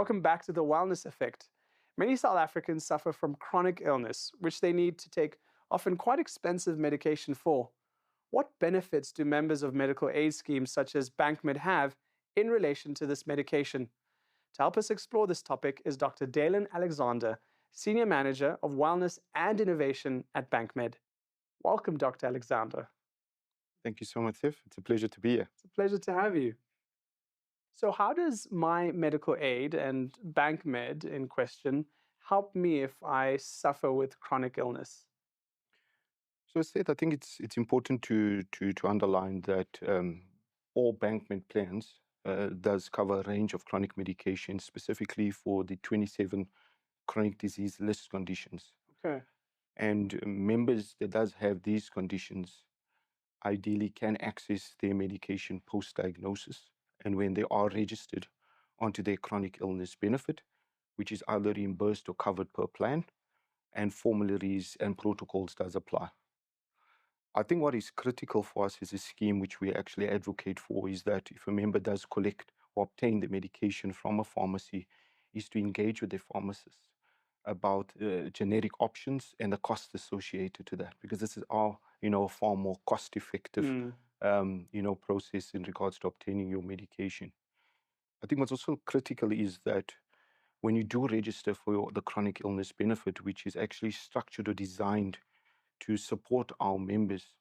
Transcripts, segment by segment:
Welcome back to the Wellness Effect. Many South Africans suffer from chronic illness, which they need to take often quite expensive medication for. What benefits do members of medical aid schemes such as Bankmed have in relation to this medication? To help us explore this topic is Dr. Dalen Alexander, Senior Manager of Wellness and Innovation at Bankmed. Welcome, Dr. Alexander. Thank you so much, Tiff. It's a pleasure to be here. It's a pleasure to have you. So, how does my medical aid and Bankmed in question help me if I suffer with chronic illness? So, Seth, I think it's important to underline that all Bankmed plans does cover a range of chronic medications, specifically for the 27 chronic disease list conditions. Okay. And members that does have these conditions ideally can access their medication post-diagnosis and when they are registered onto their chronic illness benefit, which is either reimbursed or covered per plan, and formularies and protocols does apply. I think what is critical for us as a scheme, which we actually advocate for, is that if a member does collect or obtain the medication from a pharmacy, is to engage with the pharmacist about generic options and the costs associated to that, because this is a far more cost-effective, Mm. process in regards to obtaining your medication. I think what's also critical is that when you do register for the chronic illness benefit, which is actually structured or designed to support our members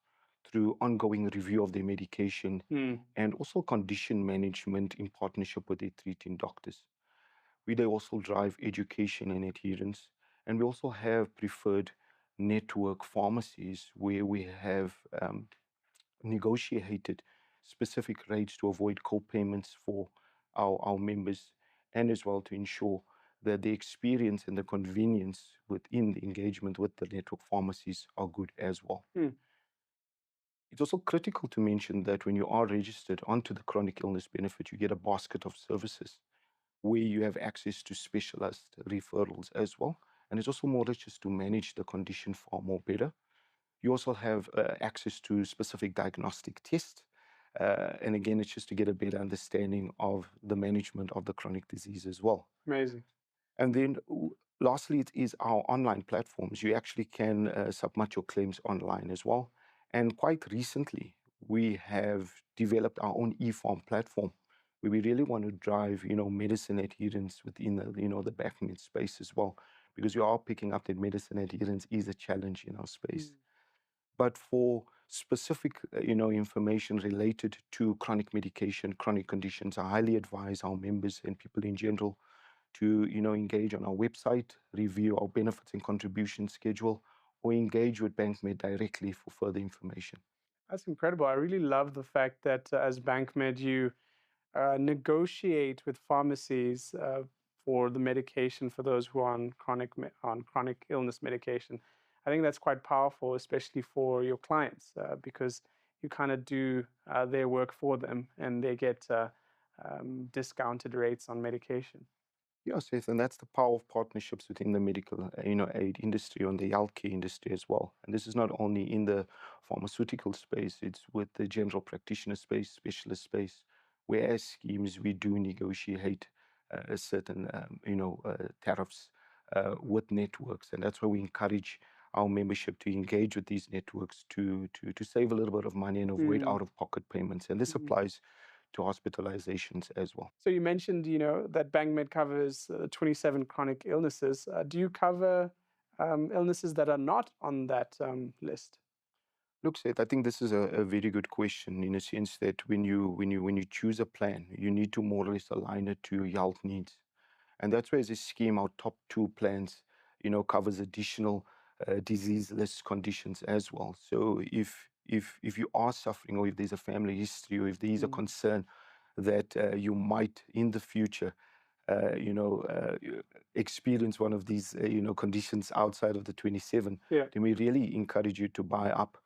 through ongoing review of their medication Mm. and also condition management in partnership with their treating doctors. We do also drive education and adherence, and we also have preferred network pharmacies where we have negotiated specific rates to avoid co-payments for our members, and as well to ensure that the experience and the convenience within the engagement with the network pharmacies are good as well. Mm. It's also critical to mention that when you are registered onto the chronic illness benefit, you get a basket of services where you have access to specialist referrals as well. And it's also more just to manage the condition far more better. You also have access to specific diagnostic tests. And again, it's just to get a better understanding of the management of the chronic disease as well. Amazing. And then lastly, it is our online platforms. You actually can submit your claims online as well. And quite recently, we have developed our own e-farm platform where we really want to drive, medicine adherence within the Bankmed space as well, because we are picking up that medicine adherence is a challenge in our space. Mm. But for specific, information related to chronic medication, chronic conditions, I highly advise our members and people in general to, engage on our website, review our benefits and contribution schedule, or engage with Bankmed directly for further information. That's incredible. I really love the fact that as Bankmed, you negotiate with pharmacies for the medication for those who are on chronic illness medication. I think that's quite powerful, especially for your clients, because you kind of do their work for them, and they get discounted rates on medication. Yes, yes, and that's the power of partnerships within the medical, aid industry and the healthcare industry as well. And this is not only in the pharmaceutical space; it's with the general practitioner space, specialist space, where as schemes we do negotiate a certain, tariffs with networks, and that's why we encourage our membership to engage with these networks to save a little bit of money and avoid Mm. out-of-pocket payments. And this Mhm. applies to hospitalizations as well. So you mentioned, that Bankmed covers 27 chronic illnesses. Do you cover illnesses that are not on that list? Look, Seth, I think this is a very good question in a sense that when you choose a plan, you need to more or less align it to your health needs. And that's where this scheme, our top two plans, covers additional disease list conditions as well. So if you are suffering, or if there's a family history, or if there is a Mm. concern that you might in the future, uh, you know, uh, experience one of these, conditions outside of the 27, Yeah. then we really encourage you to buy up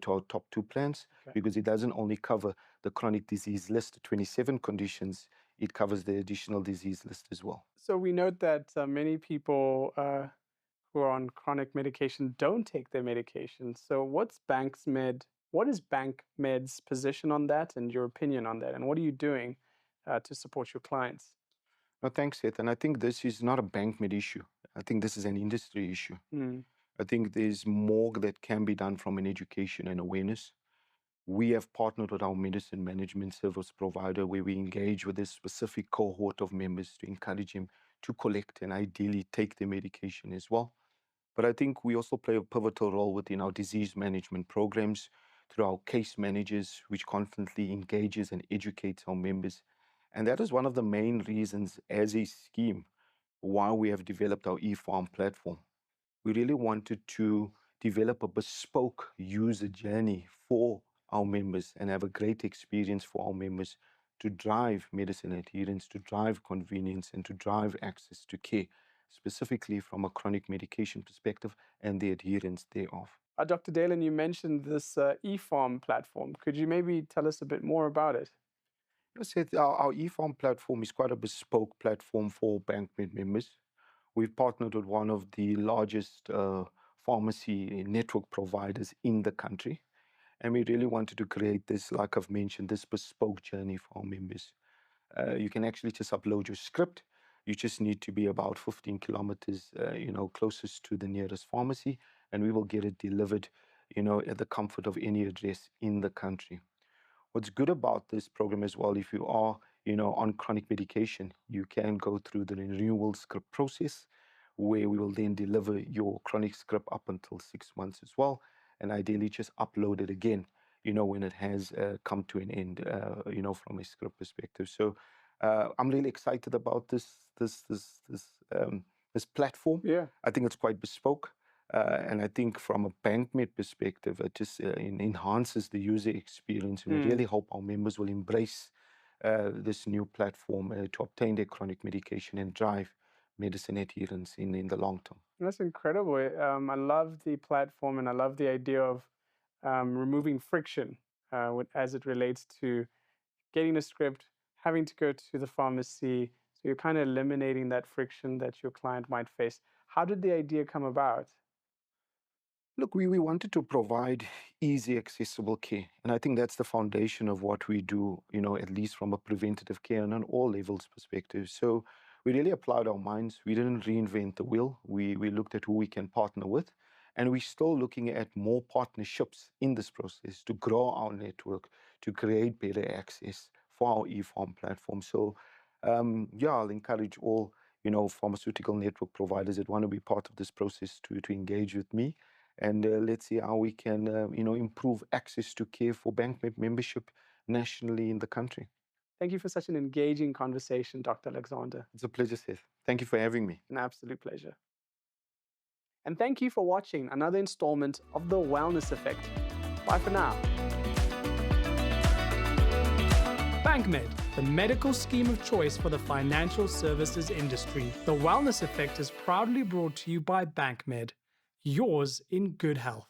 to our top two plans, Okay. because it doesn't only cover the chronic disease list, the 27 conditions, it covers the additional disease list as well. So we note that many people who are on chronic medication don't take their medication. So what is Bankmed's position on that and your opinion on that? And what are you doing to support your clients? No, thanks, Seth. And I think this is not a Bankmed issue. I think this is an industry issue. Mm. I think there's more that can be done from an education and awareness. We have partnered with our medicine management service provider where we engage with this specific cohort of members to encourage them to collect and ideally take their medication as well. But I think we also play a pivotal role within our disease management programs through our case managers, which constantly engages and educates our members. And that is one of the main reasons as a scheme why we have developed our eFarm platform. We really wanted to develop a bespoke user journey for our members and have a great experience for our members to drive medicine adherence, to drive convenience, and to drive access to care, specifically from a chronic medication perspective and the adherence thereof. Dr. Dalen, you mentioned this eFarm platform. Could you maybe tell us a bit more about it? I said our eFarm platform is quite a bespoke platform for Bankmed members. We've partnered with one of the largest pharmacy network providers in the country. And we really wanted to create this, like I've mentioned, this bespoke journey for our members. You can actually just upload your script. You just need to be about 15 kilometers, closest to the nearest pharmacy, and we will get it delivered, at the comfort of any address in the country. What's good about this program as well, if you are, on chronic medication, you can go through the renewal script process where we will then deliver your chronic script up until 6 months as well. And ideally just upload it again, when it has come to an end, from a script perspective. So I'm really excited about this platform. Yeah. I think it's quite bespoke. And I think from a Bankmed perspective, it just enhances the user experience, and we really hope our members will embrace this new platform to obtain their chronic medication and drive medicine adherence in the long term. That's incredible. I love the platform and I love the idea of removing friction as it relates to getting a script, having to go to the pharmacy. So you're kind of eliminating that friction that your client might face. How did the idea come about? Look, we wanted to provide easy, accessible care. And I think that's the foundation of what we do, at least from a preventative care and on all levels perspective. So we really applied our minds. We didn't reinvent the wheel. We looked at who we can partner with. And we're still looking at more partnerships in this process to grow our network, to create better access for our eFarm platform. So, I'll encourage all, pharmaceutical network providers that want to be part of this process to engage with me. And let's see how we can, improve access to care for Bankmed membership nationally in the country. Thank you for such an engaging conversation, Dr. Alexander. It's a pleasure, Seth. Thank you for having me. An absolute pleasure. And thank you for watching another installment of The Wellness Effect. Bye for now. Bankmed, the medical scheme of choice for the financial services industry. The Wellness Effect is proudly brought to you by Bankmed, yours in good health.